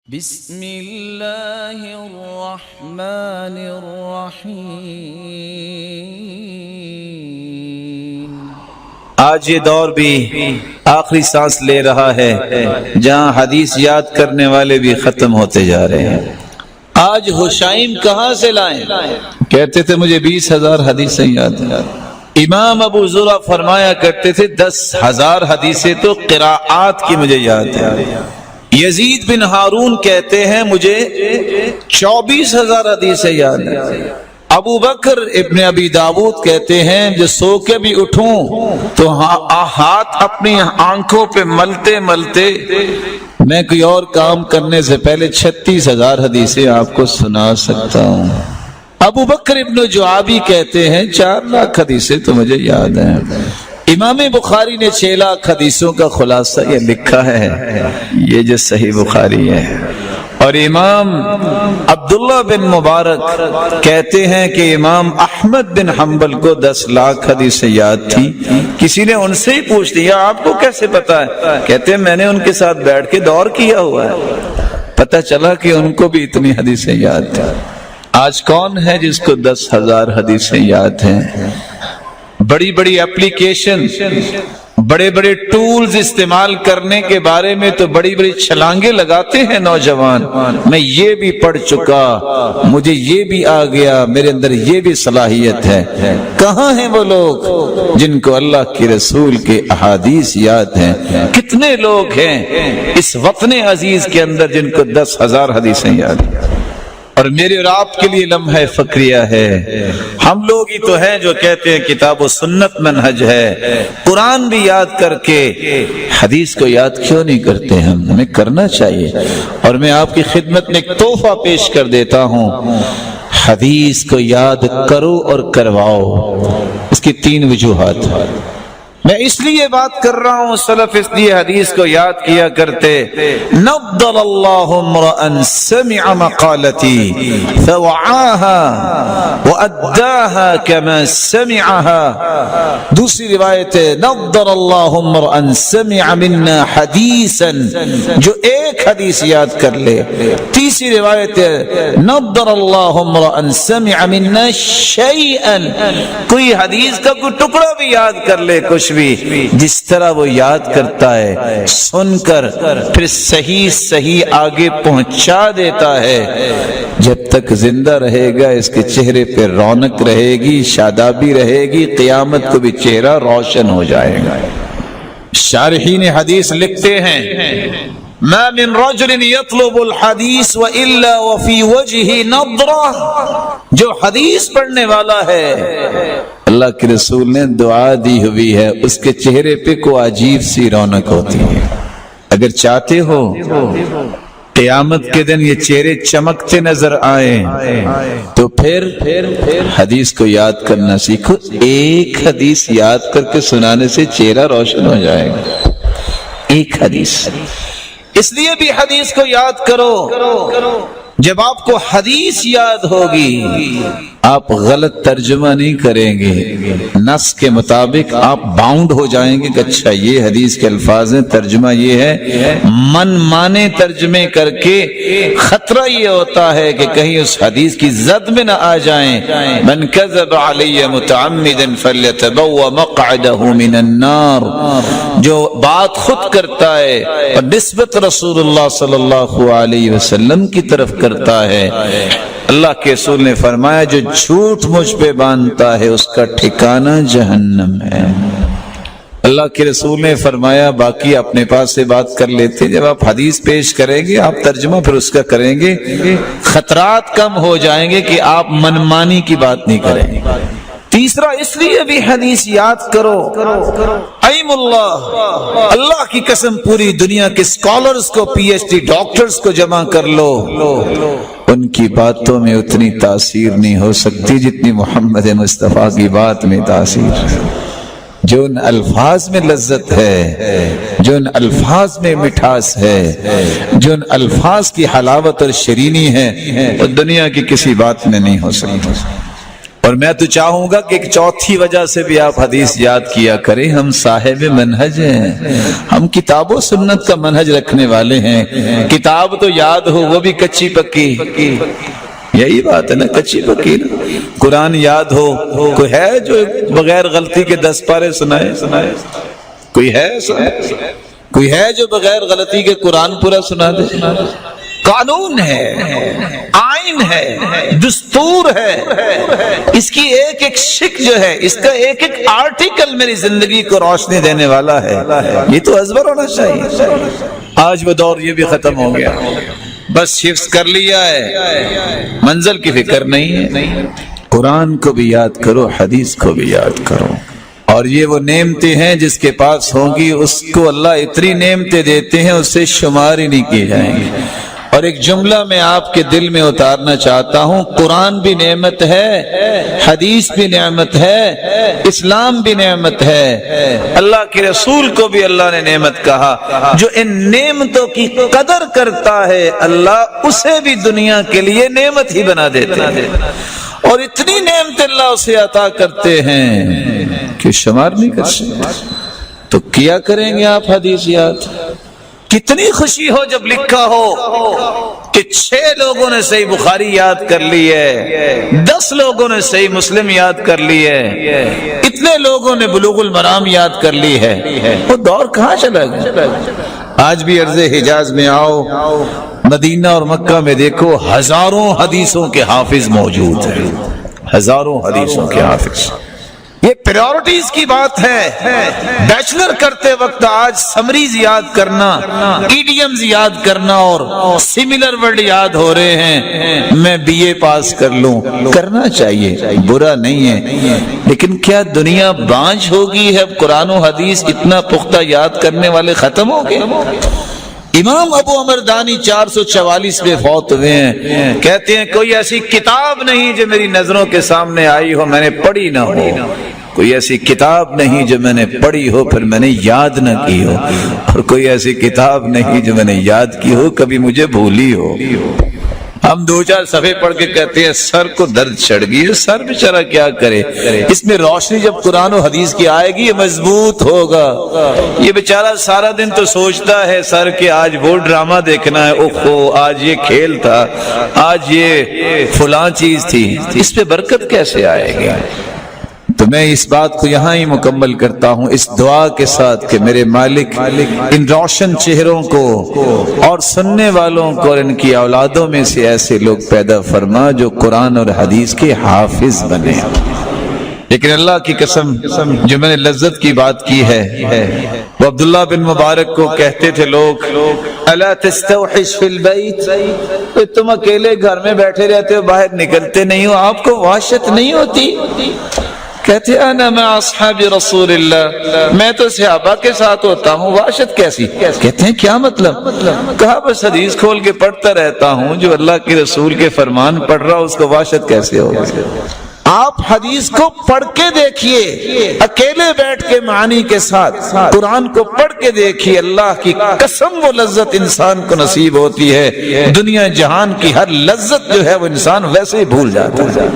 بسم اللہ الرحمن الرحیم۔ آج یہ دور بھی آخری سانس لے رہا ہے جہاں حدیث یاد کرنے والے بھی ختم ہوتے جا رہے ہیں۔ آج حشائم کہاں سے لائیں؟ کہتے تھے مجھے 20,000 حدیثیں یاد ہیں۔ امام ابو زرع فرمایا کرتے تھے 10,000 حدیثیں تو قراءات کی مجھے یاد ہیں۔ یزید بن ہارون کہتے ہیں مجھے 24,000 حدیثیں یاد ہیں۔ ابو بکر ابن ابی داود کہتے ہیں جو سو کے بھی اٹھوں تو ہاتھ اپنی آنکھوں پہ ملتے ملتے میں کوئی اور کام کرنے سے پہلے 36,000 حدیثیں آپ کو سنا سکتا ہوں۔ ابو بکر ابن جعابی کہتے ہیں 4 لاکھ حدیثیں تو مجھے یاد ہیں۔ امام بخاری نے 6 لاکھ حدیثوں کا خلاصہ یہ لکھا ہے، یہ جو صحیح بخاری ہے۔ اور امام عبداللہ بن مبارک کہتے ہیں کہ امام احمد بن حنبل کو 10 لاکھ حدیثیں یاد تھی۔ کسی نے ان سے ہی پوچھ لیا آپ کو کیسے پتا ہے؟ کہتے ہیں میں نے ان کے ساتھ بیٹھ کے دور کیا ہوا ہے، پتہ چلا کہ ان کو بھی اتنی حدیثیں یاد تھی۔ آج کون ہے جس کو 10,000 حدیثیں یاد ہیں؟ بڑی بڑی اپلیکیشن، بڑے بڑے ٹولز استعمال کرنے کے بارے میں تو بڑی بڑی چھلانگیں لگاتے ہیں نوجوان، میں یہ بھی پڑھ چکا، مجھے یہ بھی آ گیا، میرے اندر یہ بھی صلاحیت ہے۔ کہاں ہیں وہ لوگ جن کو اللہ کے رسول کے احادیث یاد ہیں؟ کتنے لوگ ہیں اس وطن عزیز کے اندر جن کو 10,000 حدیثیں یاد ہیں؟ اور میرے اور آپ کے لیے لمحہ فکریہ ہے، ہم لوگ ہی تو ہیں جو کہتے ہیں کتاب و سنت منہج ہے، قرآن بھی یاد کر کے حدیث کو یاد کیوں نہیں کرتے؟ ہمیں کرنا چاہیے۔ اور میں آپ کی خدمت میں ایک تحفہ پیش کر دیتا ہوں، حدیث کو یاد کرو اور کرواؤ۔ اس کی 3 وجوہات۔ میں اس لیے بات کر رہا ہوں، سلف اس لیے حدیث کو یاد کیا کرتے، نضل اللہ امرأ سمع مقالتی فوعاها واداها كما سمعها۔ دوسری روایت ہے نضل اللہ امرأ سمع منا حدیثا، جو ایک حدیث یاد کر لے۔ تیسری روایت ہے نضل اللہ امرأ سمع منا شیئا، کوئی حدیث کا کوئی ٹکڑا بھی یاد کر لے، کچھ بھی، جس طرح وہ یاد کرتا ہے سن کر پھر صحیح آگے پہنچا دیتا ہے، جب تک زندہ رہے گا اس کے چہرے پہ رونق رہے گی، شادابی رہے گی، قیامت کو بھی چہرہ روشن ہو جائے گا۔ شارحین حدیث لکھتے ہیں ما من رجل يطلب الحديث وإلا وفي وجهه نضرة، جو حدیث پڑھنے والا ہے اللہ کے رسول نے دعا دی ہوئی ہے، اس کے چہرے پہ کوئی عجیب سی رونق ہوتی ہے۔ اگر چاہتے ہو قیامت کے دن یہ چہرے چمکتے نظر آئیں تو پھر حدیث کو یاد کرنا سیکھو۔ ایک حدیث یاد کر کے سنانے سے چہرہ روشن ہو جائے گا۔ ایک حدیث، اس لیے بھی حدیث کو یاد کرو۔ جب آپ کو حدیث یاد ہوگی آپ غلط ترجمہ نہیں کریں گے، نص کے مطابق آپ باؤنڈ ہو جائیں گے کہ اچھا یہ حدیث کے الفاظ ہیں، ترجمہ یہ ہے۔ من مانے ترجمے کر کے خطرہ یہ ہوتا ہے کہ کہیں اس حدیث کی زد میں نہ آ جائیں۔ من کذب علی متعمدا فلیتبوأ مقعدہ من النار، جو بات خود کرتا ہے اور نسبت رسول اللہ صلی اللہ علیہ وسلم کی طرف کرتا ہے، اللہ کے رسول نے فرمایا جو جھوٹ مجھ پہ باندھتا ہے اس کا ٹھکانہ جہنم ہے۔ اللہ کے رسول نے فرمایا، باقی اپنے پاس سے بات کر لیتے، جب آپ حدیث پیش کریں گے آپ ترجمہ پھر اس کا کریں گے، خطرات کم ہو جائیں گے کہ آپ منمانی کی بات نہیں کریں گے۔ تیسرا اس لیے بھی حدیث یاد کرو، ایم اللہ، اللہ کی قسم پوری دنیا کے اسکالرز کو، پی ایچ ڈی ڈاکٹرز کو جمع کر لو، ان کی باتوں میں اتنی تاثیر نہیں ہو سکتی جتنی محمد مصطفیٰ کی بات میں تاثیر ہے۔ جو ان الفاظ میں لذت ہے، جو ان الفاظ میں مٹھاس ہے، جو ان الفاظ کی حلاوت اور شیرینی ہے، وہ دنیا کی کسی بات میں نہیں ہو سکتی۔ اور میں تو چاہوں گا کہ ایک چوتھی وجہ سے بھی آپ حدیث یاد کیا کریں. ہم صاحب منہج ہیں, ہم کتاب و سنت کا منہج رکھنے والے ہیں. کتاب تو یاد ہو وہ بھی کچی پکی, یہی بات ہے نا, کچی پکی نا. قرآن یاد ہو, کوئی ہے جو بغیر غلطی کے 10 پارے سنائے؟ کوئی ہے کوئی ہے جو بغیر غلطی کے قرآن پورا سنا دے؟ قانون ہے, آئین ہے, دستور ہے, اس کی ایک ایک شک جو ہے, اس کا ایک ایک آرٹیکل میری زندگی کو روشنی دینے والا ہے. یہ تو ازبر ہونا چاہیے. آج وہ دور یہ بھی ختم ہو گیا, بس حفظ کر لیا ہے, منزل کی فکر نہیں ہے. قرآن کو بھی یاد کرو, حدیث کو بھی یاد کرو. اور یہ وہ نعمتیں ہیں جس کے پاس ہوں گی اس کو اللہ اتنی نعمتیں دیتے ہیں اس سے شمار ہی نہیں کی جائیں گی. اور ایک جملہ میں آپ کے دل میں اتارنا چاہتا ہوں, قرآن بھی نعمت ہے, حدیث بھی نعمت ہے, اسلام بھی نعمت ہے. اللہ کے رسول کو بھی اللہ نے نعمت کہا. جو ان نعمتوں کی قدر کرتا ہے اللہ اسے بھی دنیا کے لیے نعمت ہی بنا دیتے ہیں. اور اتنی نعمت اللہ اسے عطا کرتے ہیں کہ شمار نہیں کر سکتے. تو کیا کریں گے آپ حدیث یاد؟ کتنی خوشی ہو جب لکھا ہو کہ 6 لوگوں نے صحیح بخاری یاد کر لی ہے, 10 لوگوں نے صحیح مسلم یاد کر لی ہے, اتنے لوگوں نے بلوغ المرام یاد کر لی ہے. وہ دور کہاں چلا گیا؟ آج بھی ارض حجاز میں آؤ, مدینہ اور مکہ میں دیکھو, ہزاروں حدیثوں کے حافظ موجود ہیں, ہزاروں حدیثوں کے حافظ. یہ پریورٹیز کی بات ہے. بیچلر کرتے وقت آج سمریز یاد کرنا, ایڈیمز یاد کرنا اور سملر ورڈ یاد ہو رہے ہیں. میں بی اے پاس کر لوں, کرنا چاہیے, برا نہیں ہے. لیکن کیا دنیا بانجھ ہوگی ہے؟ اب قرآن و حدیث اتنا پختہ یاد کرنے والے ختم ہو گئے. امام ابو عمر دانی 444 میں فوت ہوئے ہیں. کہتے ہیں کوئی ایسی کتاب نہیں جو میری نظروں کے سامنے آئی ہو میں نے پڑھی نہ ہو, کوئی ایسی کتاب نہیں جو میں نے پڑھی ہو پھر میں نے یاد نہ کی ہو, اور کوئی ایسی کتاب نہیں جو میں نے یاد کی ہو کبھی مجھے بھولی ہو. ہم 2-4 صفحے پڑھ کے کہتے ہیں سر کو درد چڑھ گئی. سر بیچارہ کیا کرے, اس میں روشنی جب قرآن و حدیث کی آئے گی یہ مضبوط ہوگا. یہ بیچارہ سارا دن تو سوچتا ہے سر کہ آج وہ ڈرامہ دیکھنا ہے, اوہو آج یہ کھیل تھا, آج یہ فلاں چیز تھی. اس پہ برکت کیسے آئے گی؟ تو میں اس بات کو یہاں ہی مکمل کرتا ہوں اس دعا کے ساتھ کہ میرے مالک ان روشن چہروں کو اور سننے والوں کو اور ان کی اولادوں میں سے ایسے لوگ پیدا فرما جو قرآن اور حدیث کے حافظ بنے. لیکن اللہ کی قسم جو میں نے لذت کی بات کی ہے, وہ عبداللہ بن مبارک کو کہتے تھے لوگ, الا تستوحش فی البیت, تم اکیلے گھر میں بیٹھے رہتے ہو, باہر نکلتے نہیں ہو, آپ کو وحشت نہیں ہوتی؟ کہتے انا مع اصحاب رسول اللہ, میں تو صحابہ کے ساتھ ہوتا ہوں, وحشت کیسی؟ کہتے ہیں کیا مطلب؟ کہا بس حدیث کھول کے پڑھتا رہتا ہوں, جو اللہ کے رسول کے فرمان پڑھ رہا اس کو وحشت کیسے ہوگا؟ آپ حدیث کو پڑھ کے دیکھیے, اکیلے بیٹھ کے معنی کے ساتھ قرآن کو پڑھ کے دیکھیے, اللہ کی قسم وہ لذت انسان کو نصیب ہوتی ہے. دنیا جہان کی ہر لذت جو ہے وہ انسان ویسے ہی بھول جاتا ہے.